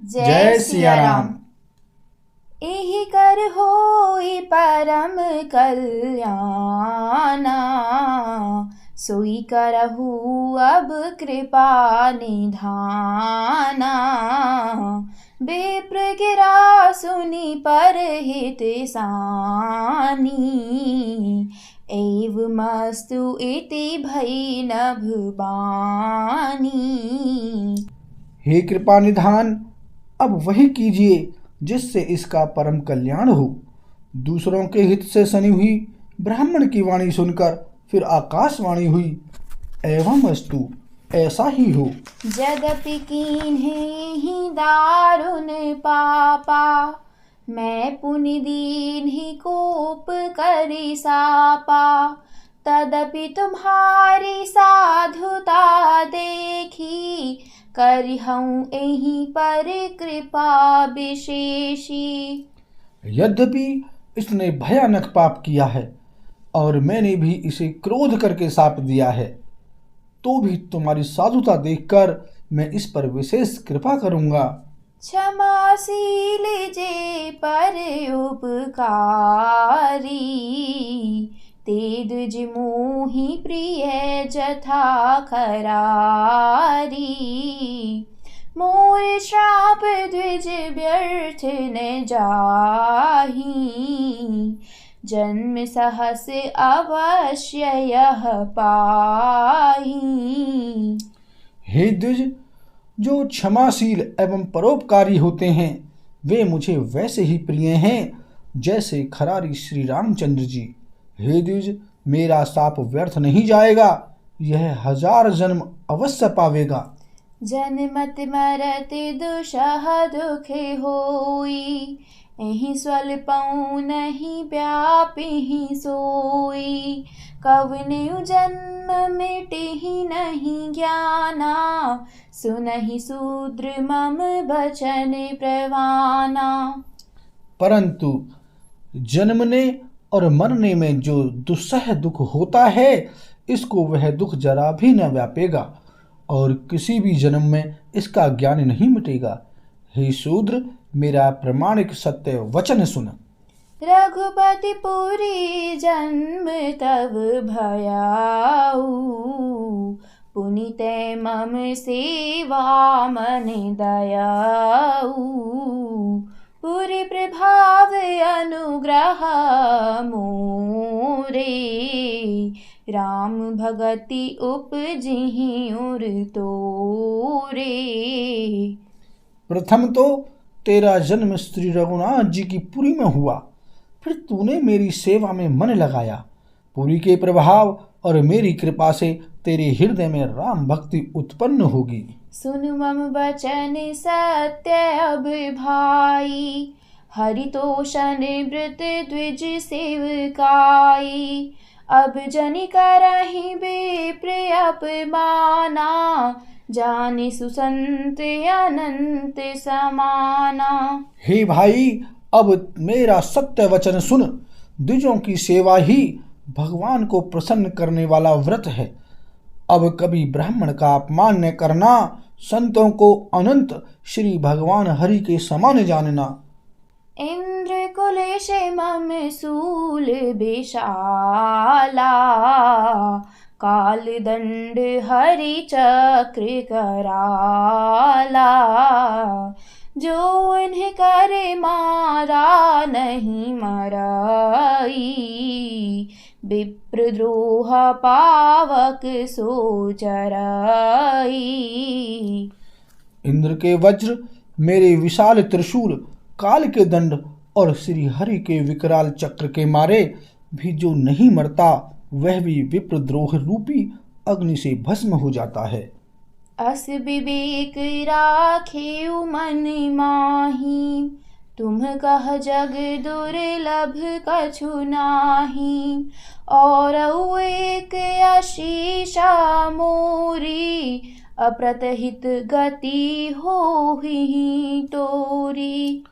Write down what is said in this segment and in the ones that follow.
जय सिया राम। एहि कर होई परम कल्याणा, सोई करहु अब कृपा निधाना। विप्र गिरा सुनि परहित सानी, एवमस्तु इति भई नभ बानी। हे कृपा निधान, अब वही कीजिए जिससे इसका परम कल्याण हो। दूसरों के हित से सनी हुई ब्राह्मण की वाणी सुनकर फिर आकाशवाणी हुई, एवं अस्तु ऐसा ही हो। यद्यपि कीन्ही दारुण पापा, मैं पुनि दीन्ही कोप करि सापा। तदपि तुम्हारी साधुता देखी, करिहऊँ एहि पर कृपा विशेषी। यद्यपि इसने भयानक पाप किया है और मैंने भी इसे क्रोध करके शाप दिया है, तो भी तुम्हारी साधुता देखकर मैं इस पर विशेष कृपा करूंगा। क्षमाशील जे पर उपकारी, ते द्विज मोहि प्रिय जथा खरारी। मोर श्राप द्विज व्यर्थ न जाहि, जन्म सहस अवश्य यह पाहि। हे द्विज, जो क्षमाशील एवं परोपकारी होते हैं वे मुझे वैसे ही प्रिय हैं जैसे खरारी श्री रामचंद्र जी। हे द्विज, मेरा शाप व्यर्थ नहीं जाएगा, यह 1000 जन्म अवश्य पावेगा। जन्मत मरत दुषह दुख होई, एहि स्वल्पऊ नहीं व्यापिहि सोई। कवनेउ जन्म मिटिहि नहीं ज्ञाना, सुनहि शूद्र मम बचन प्रवाना। परंतु जन्मने और मरने में जो दुस्सह दुख होता है, इसको वह दुख जरा भी न व्यापेगा और किसी भी जन्म में इसका ज्ञान नहीं मिटेगा। हे शूद्र, मेरा प्रमाणिक सत्य वचन सुन। रघुपति पुरी जन्म तब भयाऊ, पुनिते मम सेवा मन दयाऊ। पुरी प्रभाव अनुग्रह मोरे, राम भगति उपजिहि उर तोरे। प्रथम तो तेरा जन्म श्री रघुनाथ जी की पुरी में हुआ, फिर तूने मेरी सेवा में मन लगाया। पुरी के प्रभाव और मेरी कृपा से तेरे हृदय में राम भक्ति उत्पन्न होगी। सुन मम बचन सत्य अब भाई, हरितोषण व्रत द्विज सेवकाई। अब जनि करहि विप्र अपमाना, जाने सुसंत अनंत समाना। हे भाई, अब मेरा सत्य वचन सुन। द्विजों की सेवा ही भगवान को प्रसन्न करने वाला व्रत है। अब कभी ब्राह्मण का अपमान न करना, संतों को अनंत श्री भगवान हरि के समान जानना। इंद्र कुलेश मम सूल विशाला, काल दंड हरि चक्र कराला। जो इन्हें करे मारा नहीं मराई, विप्रद्रोह पावक सो चराई। इंद्र के वज्र, मेरे विशाल त्रिशूल, काल के दंड और श्री हरि के विकराल चक्र के मारे भी जो नहीं मरता, वह भी विप्रद्रोह रूपी अग्नि से भस्म हो जाता है। अस विवेक राखेउ मन माही, तुम कह जग दुर्लभ कछु नाही। और एक आशीषा मोरी, अप्रतहित गति होहि तोरी।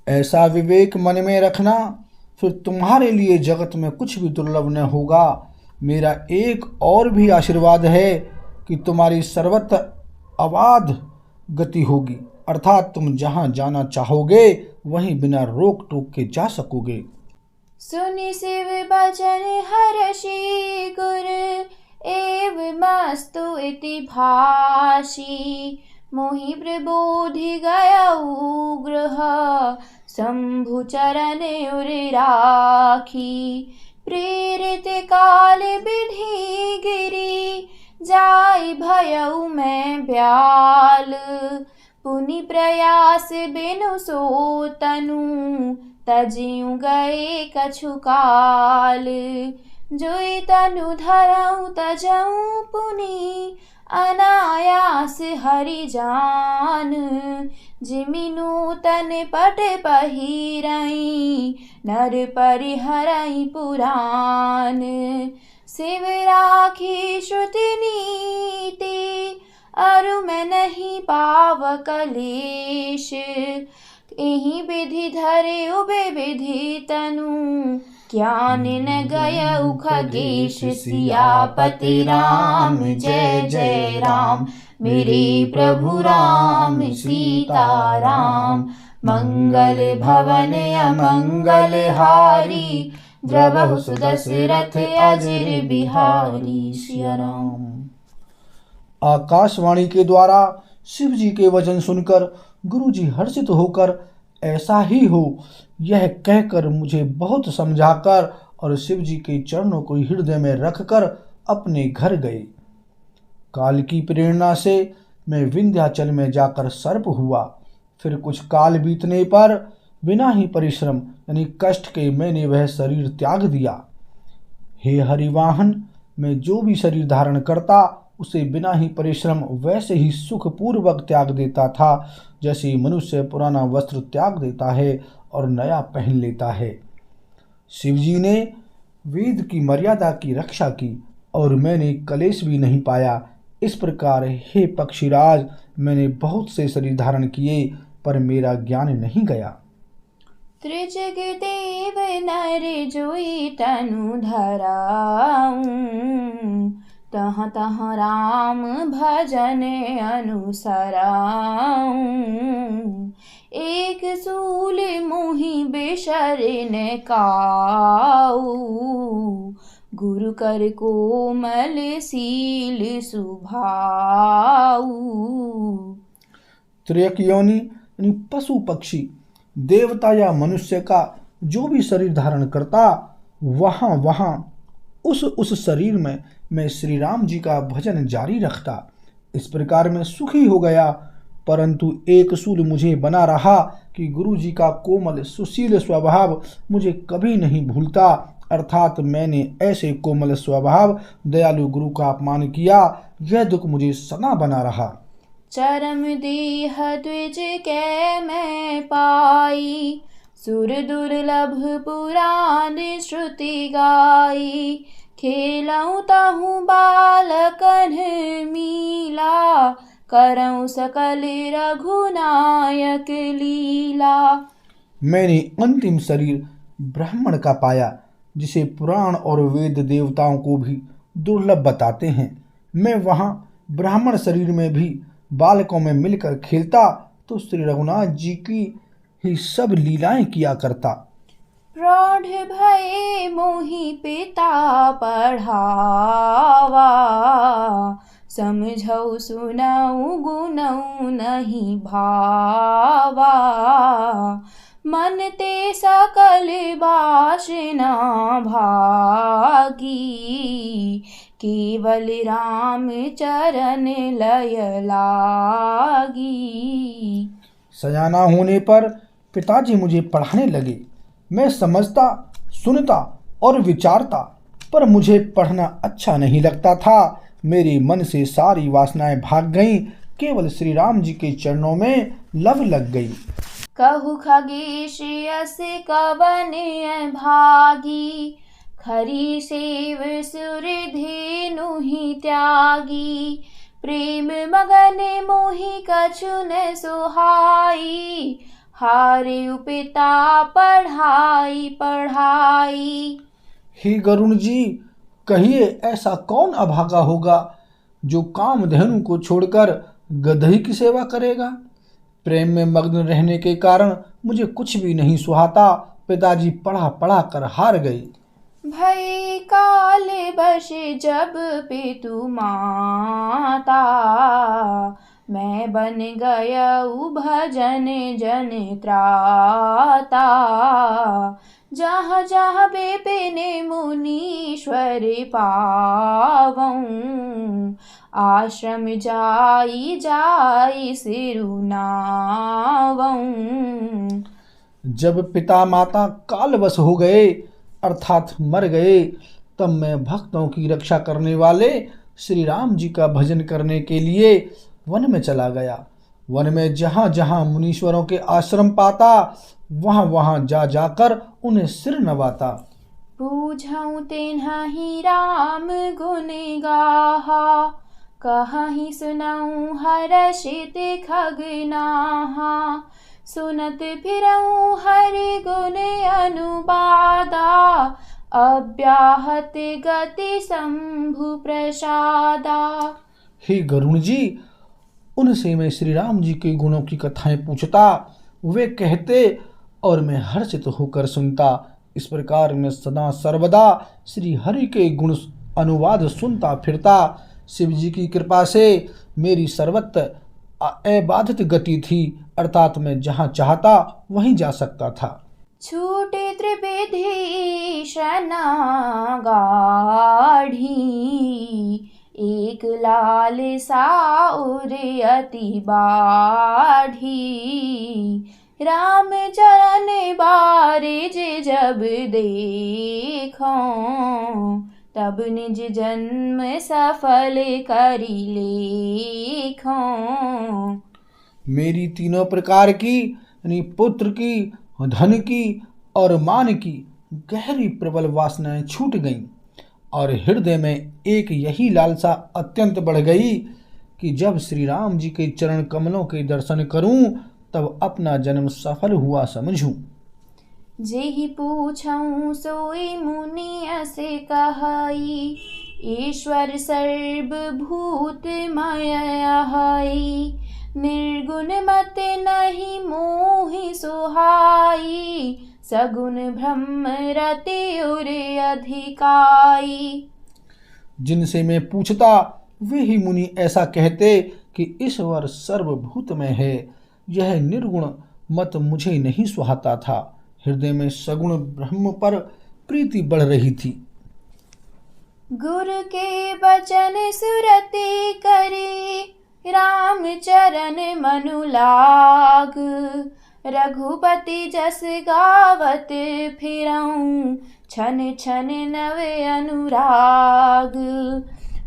ऐसा विवेक मन में रखना, फिर तुम्हारे लिए जगत में कुछ भी दुर्लभ न होगा। मेरा एक और भी आशीर्वाद है कि तुम्हारी सर्वत्र अबाध गति होगी, अर्थात तुम जहाँ जाना चाहोगे वहीं बिना रोक टोक के जा सकोगे। सुनि शिव बचन हर्षि गुर एव मस्तु इति भाषी। मोहि प्रबोधि गयउ गृह शंभु चरण उर राखी। प्रेरित काल विधि गिरि जाय भयउ मैं ब्याल। पुनि प्रयास बिनु सो तनु तजियु गए कछु काल। जोई तनु धरऊ तजऊ पुनि अनायास हरि जान। जिमि नूतन पट पहिरई नर परिहरई पुराण। शिव राखी श्रुति नीति अरु मैं नहीं पाव कलेश। एहि विधि धरे उबे विधि तनु ज्ञान न गयउ खगेश। सियापति राम जय जय राम मेरे प्रभु राम सीता राम। मंगल भवन अमंगल हारी द्रवहु सुदशरथ अजर बिहारी। सिया राम। आकाशवाणी के द्वारा शिव जी के वचन सुनकर गुरुजी हर्षित होकर ऐसा ही हो यह कहकर मुझे बहुत समझाकर और शिव जी के चरणों को हृदय में रखकर अपने घर गए। काल की प्रेरणा से मैं विंध्याचल में जाकर सर्प हुआ। फिर कुछ काल बीतने पर बिना ही परिश्रम यानी कष्ट के मैंने वह शरीर त्याग दिया। हे हरिवाहन, मैं जो भी शरीर धारण करता उसे बिना ही परिश्रम वैसे ही सुखपूर्वक त्याग देता था जैसे मनुष्य पुराना वस्त्र त्याग देता है और नया पहन लेता है। शिवजी ने वेद की मर्यादा की रक्षा की और मैंने कलेश भी नहीं पाया। इस प्रकार हे पक्षीराज, मैंने बहुत से शरीर धारण किए पर मेरा ज्ञान नहीं गया। त्रिजग देव नर जोई तनु धराऊं। तहाँ तहाँ राम भजन अनुसराऊं। एक सूल मुहि बेशरण काऊ। गुरु कर कोमल सील सुभाऊ। त्रियक योनि यानी पशु पक्षी देवता या मनुष्य का जो भी शरीर धारण करता वहाँ उस शरीर में मैं श्री राम जी का भजन जारी रखता। इस प्रकार मैं सुखी हो गया, परंतु एक सूल मुझे बना रहा कि गुरु जी का कोमल सुशील स्वभाव मुझे कभी नहीं भूलता। अर्थात मैंने ऐसे कोमल स्वभाव दयालु गुरु का अपमान किया, यह दुख मुझे सदा बना रहा। चरम देह द्विज कै मैं पाई। सुर दुर्लभ पुराण श्रुति गाई। खेलऊँ तहु बालकन मीला। करऊँ सकल रघुनायक लीला। मैंने अंतिम शरीर ब्राह्मण का पाया जिसे पुराण और वेद देवताओं को भी दुर्लभ बताते हैं। मैं वहाँ ब्राह्मण शरीर में भी बालकों में मिलकर खेलता तो श्री रघुनाथ जी की ही सब लीलाएं किया करता। प्रौढ़ भये मोहि पिता पढ़ावा। समझऊ सुनऊ गुनऊ नहीं भावा। मन ते सकल वासना भागी। केवल राम चरण लय लागी। सयाना होने पर पिताजी मुझे पढ़ाने लगे। मैं समझता, सुनता और विचारता, पर मुझे पढ़ना अच्छा नहीं लगता था। मेरे मन से सारी वासनाएं भाग गईं, केवल श्री राम जी के चरणों में लव लग गई। कहु खगेश यस कवन भागी। खरी सेव सुर धेनु ही त्यागी। प्रेम मगन मोहि कछु न सुहाई। हारे पिता पढ़ाई पढ़ाई। हे गरुण जी, कहिए ऐसा कौन अभागा होगा जो कामधेनु को छोड़कर गदही की सेवा करेगा। प्रेम में मग्न रहने के कारण मुझे कुछ भी नहीं सुहाता। पिताजी पढ़ा पढ़ा कर हार गए। भई काल बश जब पितु माता, मैं बन गयऊ भजन जन त्राता। जहाँ जहाँ बेपिन मुनीश्वर पावऊँ, आश्रम जाई जाई सिरुनावऊँ। जब पिता माता कालवश हो गए अर्थात मर गए, तब मैं भक्तों की रक्षा करने वाले श्री राम जी का भजन करने के लिए वन में चला गया। वन में जहाँ जहाँ मुनीश्वरों के आश्रम पाता, वहाँ वहाँ जा जाकर उन्हें सिर नवाता। पूछऊँ तिन्हि राम गुण गाहा, कहहि सुनऊँ हर्षित खगनाहा। सुनत फिरऊँ हरि गुण अनुबादा, अव्याहत गति शंभु प्रसादा। हे गरुण जी, उनसे मैं श्री राम जी के गुणों की कथाएं पूछता, वे कहते और मैं हर्षित होकर सुनता। इस प्रकार मैं सदा सर्वदा श्री हरि के गुण अनुवाद सुनता फिरता। शिव जी की कृपा से मेरी सर्वत्र अबाधित गति थी, अर्थात मैं जहाँ चाहता वहीं जा सकता था। छूटे त्रिविधि शनागाढ़ी, एक लाल साउर अति बाढ़ी। राम चरण बारिज जब देखो, तब निज जन्म सफल करी लेखो। मेरी तीनों प्रकार की यानी पुत्र की, धन की और मान की गहरी प्रबल वासनाएं छूट गईं और हृदय में एक यही लालसा अत्यंत बढ़ गई कि जब श्री राम जी के चरण कमलों के दर्शन करूं तब अपना जन्म सफल हुआ समझूं। जेहि पूछऊँ सोई मुनि असे कहई, ईश्वर सर्वभूतमय हई। निर्गुण मत नहीं मोहि सुहाई, सगुण ब्रह्म रति उर अधिकाई। जिनसे मैं पूछता वे ही मुनि ऐसा कहते कि ईश्वर सर्वभूतमय है। यह निर्गुण मत मुझे नहीं सुहाता था। हृदय में सगुण ब्रह्म पर प्रीति बढ़ रही थी। गुरु के बचन सुरति करी, राम चरण मनु लाग। रघुपति जस गावत फिरऊँ, छन छन नव अनुराग।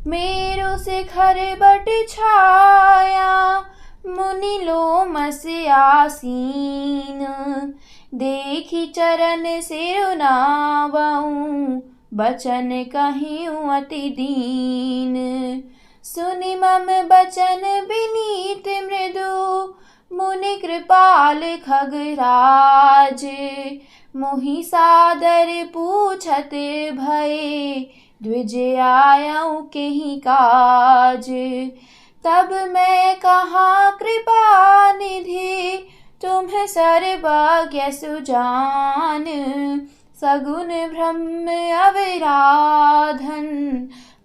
मेरो शिखर बट छाया, मुनि लोमस आसीन। देखी चरण सिरुनावऊँ, बचन कहियूँ अति दीन। सुनि मम बचन विनीत मृदु, मुनि कृपाल खगराज। मोहि सादर पूछत भये, द्विज आयऊँ केहि काज। तब मैं कहाँ कृपा निधि, तुम्ह सर्वज्ञ सुजान। सगुन ब्रह्म अवराधन,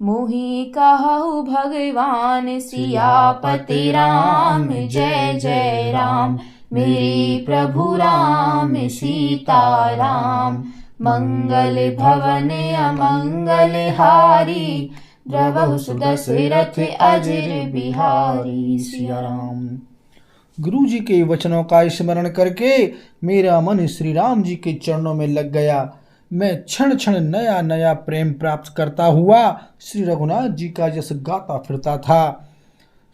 मोहि कहु भगवान। सियापति राम जय जय राम, मेरे प्रभु राम सीताराम। मंगल भवन अमंगल हारी, द्रवहु सुदशरथ अजर बिहारी। सिया राम। गुरु जी के वचनों का स्मरण करके मेरा मन श्री राम जी के चरणों में लग गया। मैं क्षण क्षण नया नया प्रेम प्राप्त करता हुआ श्री रघुनाथ जी का जस गाता फिरता था।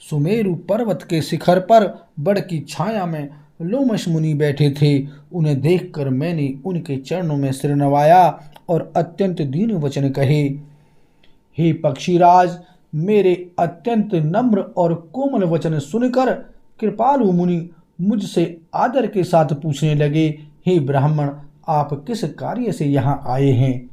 सुमेरु पर्वत के शिखर पर बड़ की छाया में लोमश मुनि बैठे थे। उन्हें देखकर मैंने उनके चरणों में सिर नवाया और अत्यंत दीन वचन कहे। हे पक्षीराज, मेरे अत्यंत नम्र और कोमल वचन सुनकर कृपालु मुनि मुझसे आदर के साथ पूछने लगे, हे ब्राह्मण, आप किस कार्य से यहाँ आए हैं?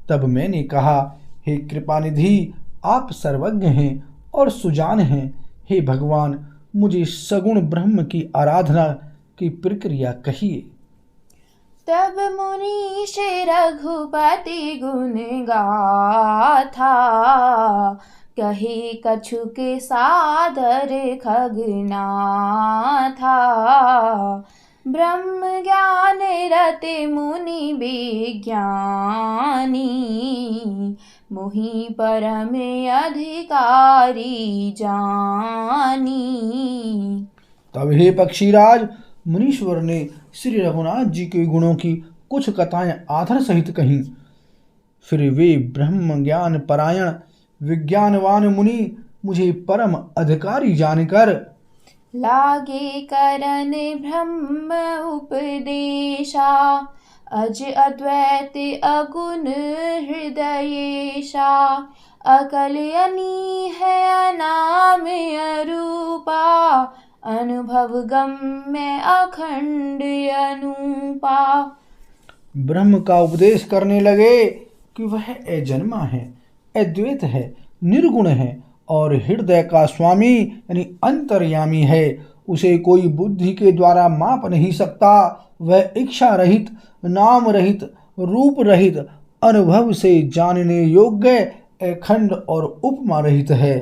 तब मैंने कहा, हे कृपानिधि, आप सर्वज्ञ हैं और सुजान हैं। हे भगवान, मुझे सगुण ब्रह्म की आराधना की प्रक्रिया कहिए। तब मुनीश रघुपति गुण गाथा, कहे कछुक सादर खगनाथा। ब्रह्म ज्ञान रति मुनि विज्ञानी, मोहि परम अधिकारी जानी। तब हे पक्षीराज, मुनीश्वर ने श्री रघुनाथ जी के गुणों की कुछ कथाएं आदर सहित कहीं। फिर वे ब्रह्म ज्ञान परायण विज्ञानवान मुनि मुझे परम अधिकारी जानकर लागे करन ब्रह्म उपदेशा, अज अद्वैत अगुण हृदयेशा। अकलयनी है अनाम अरूपा, अनुभव गम्य अखंड अनूपा। ब्रह्म का उपदेश करने लगे कि वह अजन्मा है, अद्वैत है, निर्गुण है और हृदय का स्वामी यानी अंतर्यामी है। उसे कोई बुद्धि के द्वारा माप नहीं सकता। वह इच्छा रहित, नाम रहित, रूप रहित, अनुभव से जानने योग्य, अखंड और उपमा रहित है।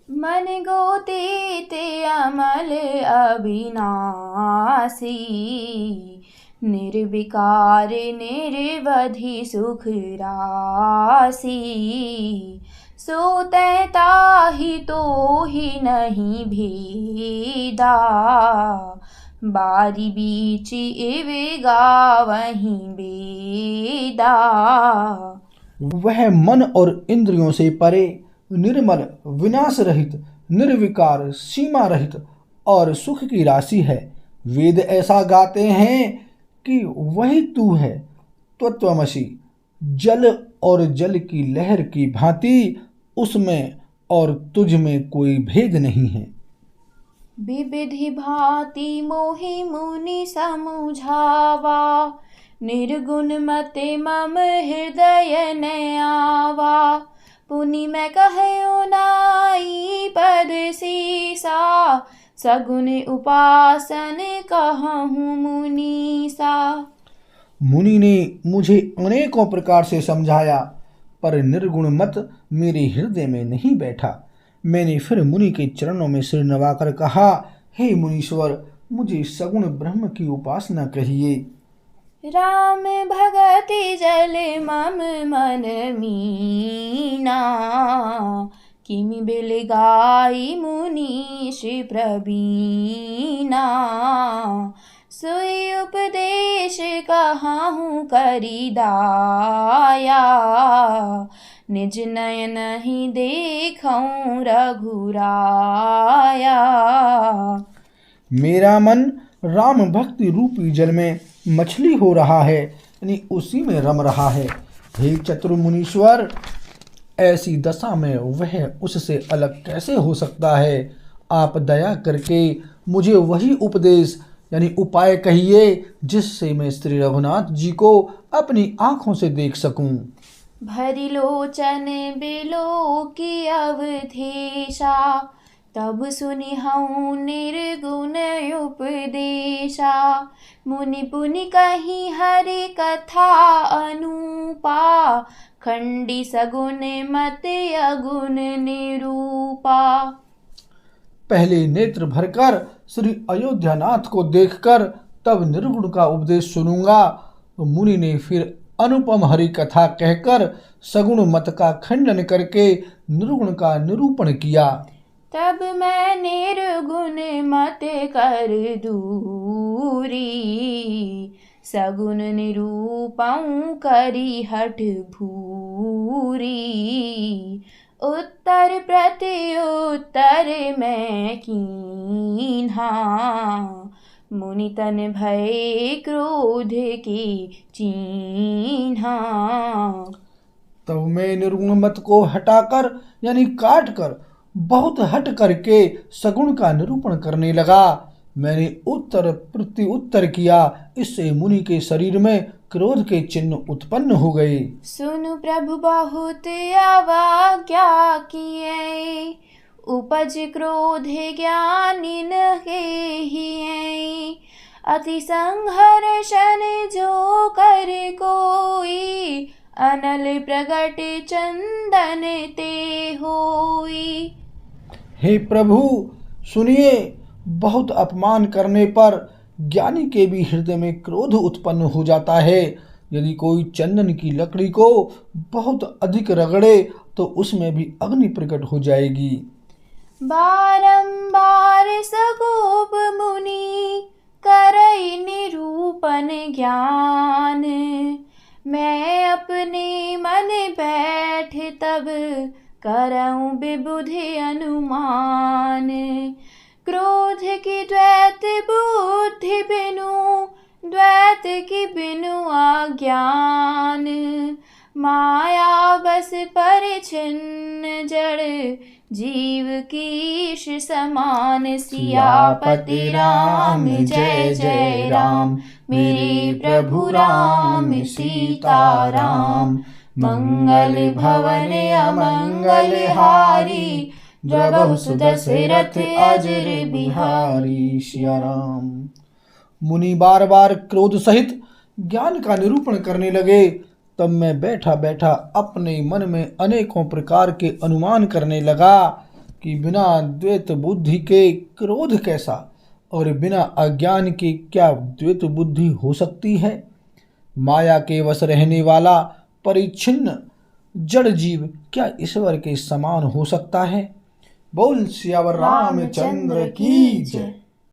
मन गोतीत अमल अविनाशी, निर्विकार निर्वधि सुख राशि। सो ताहि तो ही नहीं भेदा, बारी बीच इवे गावहीं बेदा। वह मन और इंद्रियों से परे, निर्मल, विनाश रहित, निर्विकार, सीमा रहित और सुख की राशि है। वेद ऐसा गाते हैं कि वही तू है, तत्त्वमसि। जल और जल की लहर की भांति उसमें और तुझ में कोई भेद नहीं है। विविधि भांति मोहि मुनि समुझावा, निर्गुण मते मम हृदय न आवा। पुनि मैं कहयो नाई पद सीसा, सगुण उपासन कहूँ मुनीसा। मुनि ने मुझे अनेकों प्रकार से समझाया, पर निर्गुण मत मेरे हृदय में नहीं बैठा। मैंने फिर मुनि के चरणों में सिर नवाकर कहा, हे मुनीश्वर, मुझे सगुण ब्रह्म की उपासना कहिए। राम भगति जल मम मन मीना, किमि बिल गाई मुनीश प्रवीणा। सोई उपदेश कहाहूँ करी दाया, निज नयन ही देखऊँ रघुराया। मेरा मन राम भक्ति रूपी जल में मछली हो रहा है, यानी उसी में रम रहा है। हे चतुर मुनीश्वर, ऐसी दशा में वह उससे अलग कैसे हो सकता है। आप दया करके मुझे वही उपदेश यानी उपाय कहिए, जिससे मैं श्री रघुनाथ जी को अपनी आंखों से देख सकूं। भरी लोचन बिलो की अवधेशा, तब सुनिहऊँ निर्गुण उपदेशा। मुनि पुनि कही हरि कथा अनूपा, खंडी सगुन मत अगुण निरूपा। पहले नेत्र भरकर श्री अयोध्यानाथ को देखकर तब निर्गुण का उपदेश सुनूंगा। मुनि ने फिर अनुपम हरि कथा कहकर सगुण मत का खंडन करके निर्गुण का निरूपण किया। तब मैं निर्गुण मत कर दूरी, सगुण निरूपऊँ करी हठ भूरी। उत्तर प्रत्युत्तर मैं कीन्हा, मुनि तन भय क्रोध की चीन्हा। तब मैं निर्गुण मत को हटाकर यानी काट कर बहुत हट करके सगुण का निरूपण करने लगा। मैंने उत्तर प्रत्युत्तर किया, इससे मुनि के शरीर में क्रोध के चिन्ह उत्पन्न हो गए। सुनु प्रभु बहुत अवज्ञा किए, उपज क्रोध ज्ञानिन के ही अति संघर्षण जो कर कोई अनल प्रगट चंदन ते होई। हे प्रभु सुनिए, बहुत अपमान करने पर ज्ञानी के भी हृदय में क्रोध उत्पन्न हो जाता है। यदि कोई चंदन की लकड़ी को बहुत अधिक रगड़े तो उसमें भी अग्नि प्रकट हो जाएगी। बारंबार सगोप मुनि करई निरूपण ज्ञान, मैं अपने मन बैठ तब करऊं विबुधि अनुमान। क्रोध की द्वैत बुद्धि बिनु, द्वैत की बिनु अज्ञान। माया बस परिच्छिन्न जड़ जीव कीश समान। सियापति राम जय जय राम, मेरे प्रभु राम सीताराम। मंगल भवन अमंगल हारी, द्रवहु सुदशरथ अजर बिहारी। सिया राम। मुनि बार बार क्रोध सहित ज्ञान का निरूपण करने लगे। तब मैं बैठा बैठा अपने मन में अनेकों प्रकार के अनुमान करने लगा कि बिना द्वैत बुद्धि के क्रोध कैसा, और बिना अज्ञान के क्या द्वैत बुद्धि हो सकती है। माया के वश रहने वाला परिच्छिन्न जड़ जीव क्या ईश्वर के समान हो सकता है। बोल सियावर रामचंद्र की जय।